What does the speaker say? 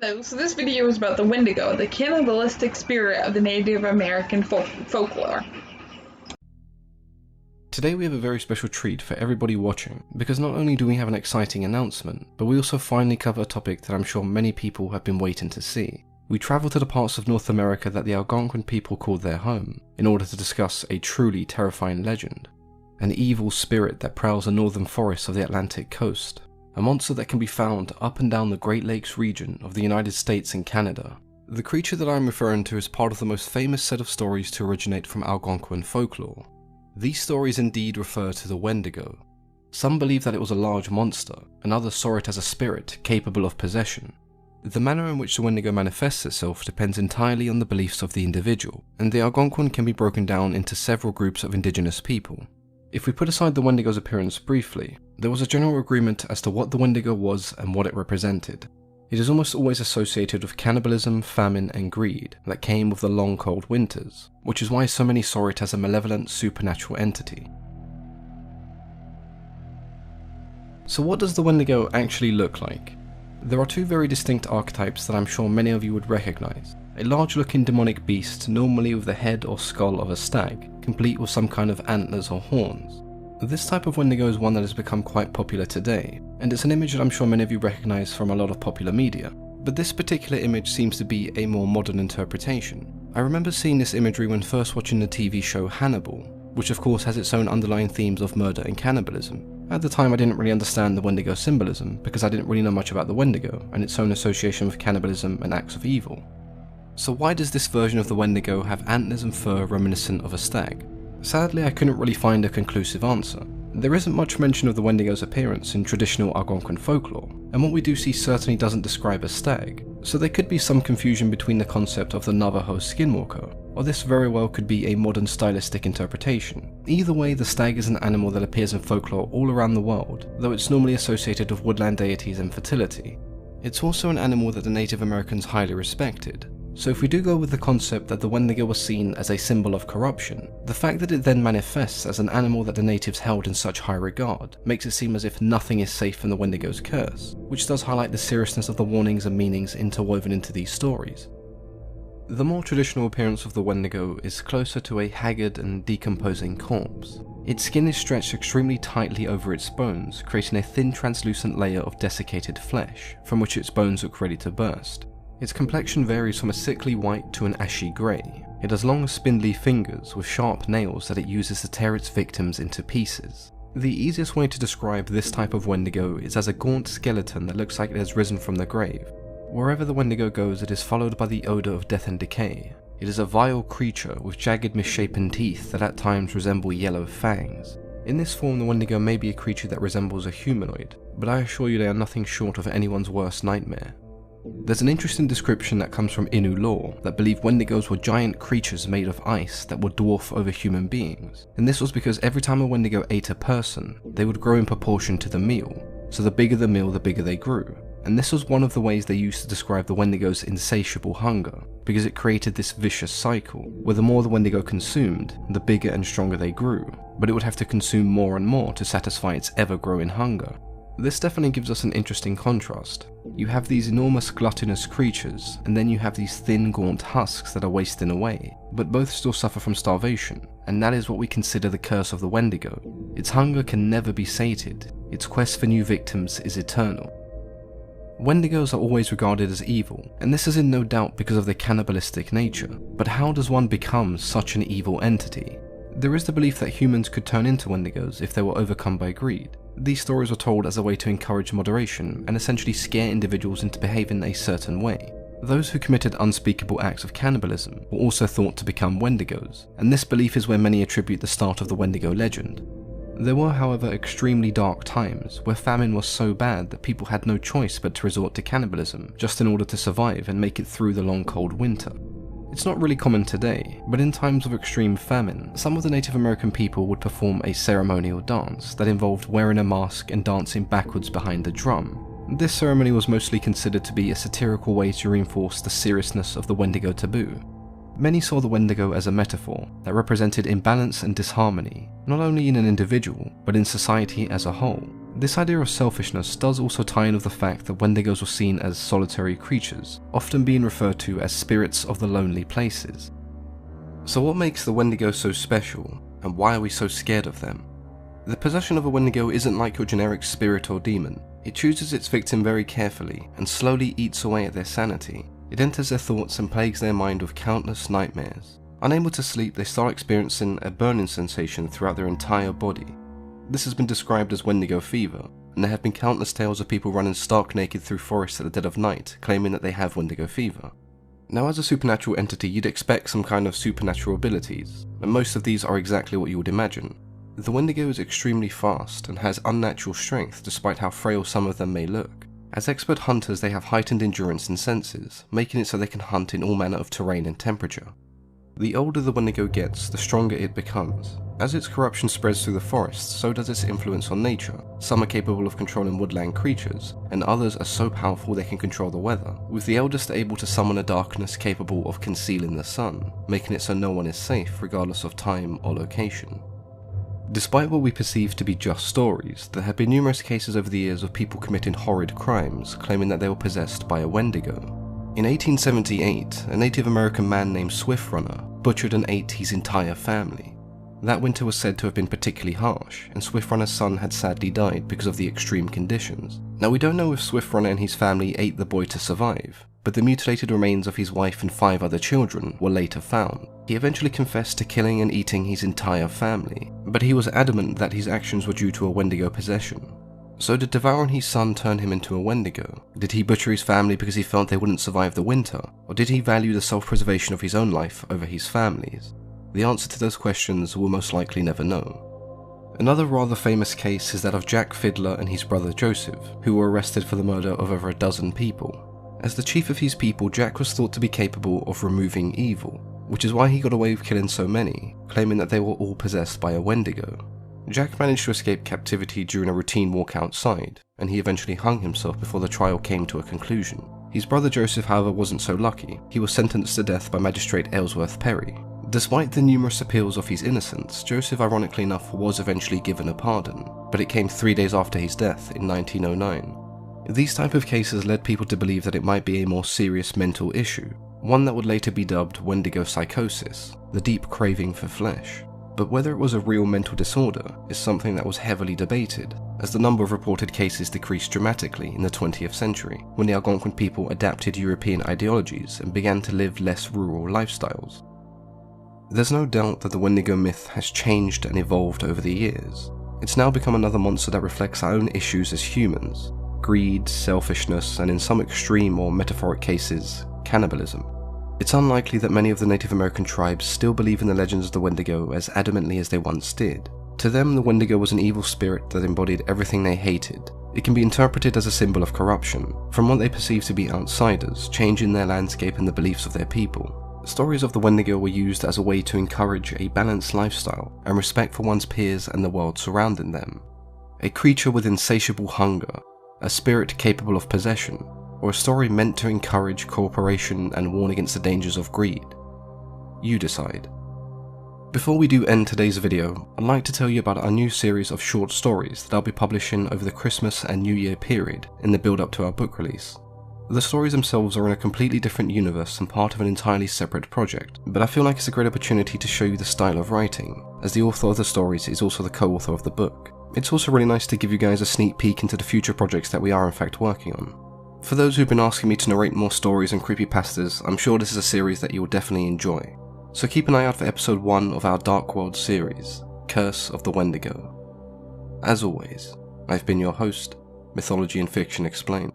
Hello, so this video is about the Wendigo, the cannibalistic spirit of the Native American folklore. Today we have a very special treat for everybody watching, because not only do we have an exciting announcement, but we also finally cover a topic that I'm sure many people have been waiting to see. We travel to the parts of North America that the Algonquin people called their home, in order to discuss a truly terrifying legend. An evil spirit that prowls the northern forests of the Atlantic coast. A monster that can be found up and down the Great Lakes region of the United States and Canada. The creature that I'm referring to is part of the most famous set of stories to originate from Algonquin folklore. These stories indeed refer to the Wendigo. Some believe that it was a large monster, and others saw it as a spirit capable of possession. The manner in which the Wendigo manifests itself depends entirely on the beliefs of the individual, and the Algonquin can be broken down into several groups of indigenous people. If we put aside the Wendigo's appearance briefly, there was a general agreement as to what the Wendigo was and what it represented. It is almost always associated with cannibalism, famine, and greed that came with the long cold winters, which is why so many saw it as a malevolent supernatural entity. So what does the Wendigo actually look like? There are two very distinct archetypes that I'm sure many of you would recognize. A large-looking demonic beast, normally with the head or skull of a stag, complete with some kind of antlers or horns. This type of Wendigo is one that has become quite popular today, and it's an image that I'm sure many of you recognize from a lot of popular media. But this particular image seems to be a more modern interpretation. I remember seeing this imagery when first watching the TV show Hannibal, which of course has its own underlying themes of murder and cannibalism. At the time I didn't really understand the Wendigo symbolism, because I didn't really know much about the Wendigo and its own association with cannibalism and acts of evil. So why does this version of the Wendigo have antlers and fur reminiscent of a stag? Sadly, I couldn't really find a conclusive answer. There isn't much mention of the Wendigo's appearance in traditional Algonquin folklore, and what we do see certainly doesn't describe a stag, so there could be some confusion between the concept of the Navajo skinwalker, or this very well could be a modern stylistic interpretation. Either way, the stag is an animal that appears in folklore all around the world, though it's normally associated with woodland deities and fertility. It's also an animal that the Native Americans highly respected. So if we do go with the concept that the Wendigo was seen as a symbol of corruption, the fact that it then manifests as an animal that the natives held in such high regard makes it seem as if nothing is safe from the Wendigo's curse, which does highlight the seriousness of the warnings and meanings interwoven into these stories. The more traditional appearance of the Wendigo is closer to a haggard and decomposing corpse. Its skin is stretched extremely tightly over its bones, creating a thin translucent layer of desiccated flesh, from which its bones look ready to burst. Its complexion varies from a sickly white to an ashy grey. It has long spindly fingers with sharp nails that it uses to tear its victims into pieces. The easiest way to describe this type of Wendigo is as a gaunt skeleton that looks like it has risen from the grave. Wherever the Wendigo goes, it is followed by the odour of death and decay. It is a vile creature with jagged misshapen teeth that at times resemble yellow fangs. In this form, the Wendigo may be a creature that resembles a humanoid, but I assure you they are nothing short of anyone's worst nightmare. There's an interesting description that comes from Innu lore that believed Wendigos were giant creatures made of ice that would dwarf over human beings, and this was because every time a Wendigo ate a person, they would grow in proportion to the meal, so the bigger the meal the bigger they grew, and this was one of the ways they used to describe the Wendigo's insatiable hunger, because it created this vicious cycle, where the more the Wendigo consumed, the bigger and stronger they grew, but it would have to consume more and more to satisfy its ever-growing hunger. This definitely gives us an interesting contrast. You have these enormous gluttonous creatures, and then you have these thin gaunt husks that are wasting away, but both still suffer from starvation, and that is what we consider the curse of the Wendigo. Its hunger can never be sated, its quest for new victims is eternal. Wendigos are always regarded as evil, and this is in no doubt because of their cannibalistic nature, but how does one become such an evil entity? There is the belief that humans could turn into Wendigos if they were overcome by greed. These stories are told as a way to encourage moderation and essentially scare individuals into behaving a certain way. Those who committed unspeakable acts of cannibalism were also thought to become Wendigos, and this belief is where many attribute the start of the Wendigo legend. There were, however, extremely dark times where famine was so bad that people had no choice but to resort to cannibalism just in order to survive and make it through the long cold winter. It's not really common today, but in times of extreme famine, some of the Native American people would perform a ceremonial dance that involved wearing a mask and dancing backwards behind a drum. This ceremony was mostly considered to be a satirical way to reinforce the seriousness of the Wendigo taboo. Many saw the Wendigo as a metaphor that represented imbalance and disharmony, not only in an individual, but in society as a whole. This idea of selfishness does also tie in with the fact that Wendigos were seen as solitary creatures, often being referred to as spirits of the lonely places. So what makes the Wendigo so special, and why are we so scared of them? The possession of a Wendigo isn't like your generic spirit or demon. It chooses its victim very carefully and slowly eats away at their sanity. It enters their thoughts and plagues their mind with countless nightmares. Unable to sleep, they start experiencing a burning sensation throughout their entire body. This has been described as Wendigo fever, and there have been countless tales of people running stark naked through forests at the dead of night, claiming that they have Wendigo fever. Now, as a supernatural entity, you'd expect some kind of supernatural abilities, and most of these are exactly what you would imagine. The Wendigo is extremely fast and has unnatural strength despite how frail some of them may look. As expert hunters, they have heightened endurance and senses, making it so they can hunt in all manner of terrain and temperature. The older the Wendigo gets, the stronger it becomes. As its corruption spreads through the forests, so does its influence on nature. Some are capable of controlling woodland creatures, and others are so powerful they can control the weather, with the eldest able to summon a darkness capable of concealing the sun, making it so no one is safe regardless of time or location. Despite what we perceive to be just stories, there have been numerous cases over the years of people committing horrid crimes, claiming that they were possessed by a Wendigo. In 1878, a Native American man named Swift Runner butchered and ate his entire family. That winter was said to have been particularly harsh, and Swift Runner's son had sadly died because of the extreme conditions. Now, we don't know if Swift Runner and his family ate the boy to survive, but the mutilated remains of his wife and 5 other children were later found. He eventually confessed to killing and eating his entire family, but he was adamant that his actions were due to a Wendigo possession. So did devouring his son turn him into a Wendigo? Did he butcher his family because he felt they wouldn't survive the winter? Or did he value the self-preservation of his own life over his family's? The answer to those questions we'll most likely never know. Another rather famous case is that of Jack Fiddler and his brother Joseph, who were arrested for the murder of over a dozen people. As the chief of his people, Jack was thought to be capable of removing evil, which is why he got away with killing so many, claiming that they were all possessed by a Wendigo. Jack managed to escape captivity during a routine walk outside, and he eventually hung himself before the trial came to a conclusion. His brother Joseph, however, wasn't so lucky. He was sentenced to death by Magistrate Ellsworth Perry. Despite the numerous appeals of his innocence, Joseph, ironically enough, was eventually given a pardon, but it came 3 days after his death in 1909. These type of cases led people to believe that it might be a more serious mental issue, one that would later be dubbed Wendigo psychosis, the deep craving for flesh. But whether it was a real mental disorder is something that was heavily debated, as the number of reported cases decreased dramatically in the 20th century, when the Algonquin people adapted European ideologies and began to live less rural lifestyles. There's no doubt that the Wendigo myth has changed and evolved over the years. It's now become another monster that reflects our own issues as humans: greed, selfishness, and in some extreme or metaphoric cases, cannibalism. It's unlikely that many of the Native American tribes still believe in the legends of the Wendigo as adamantly as they once did. To them, the Wendigo was an evil spirit that embodied everything they hated. It can be interpreted as a symbol of corruption, from what they perceive to be outsiders, changing their landscape and the beliefs of their people. Stories of the Wendigo were used as a way to encourage a balanced lifestyle and respect for one's peers and the world surrounding them. A creature with insatiable hunger, a spirit capable of possession, or a story meant to encourage cooperation and warn against the dangers of greed? You decide. Before we do end today's video, I'd like to tell you about our new series of short stories that I'll be publishing over the Christmas and New Year period in the build up to our book release. The stories themselves are in a completely different universe and part of an entirely separate project, but I feel like it's a great opportunity to show you the style of writing, as the author of the stories is also the co-author of the book. It's also really nice to give you guys a sneak peek into the future projects that we are in fact working on. For those who've been asking me to narrate more stories and creepypastas, I'm sure this is a series that you will definitely enjoy. So keep an eye out for episode 1 of our Dark World series, Curse of the Wendigo. As always, I've been your host, Mythology and Fiction Explained.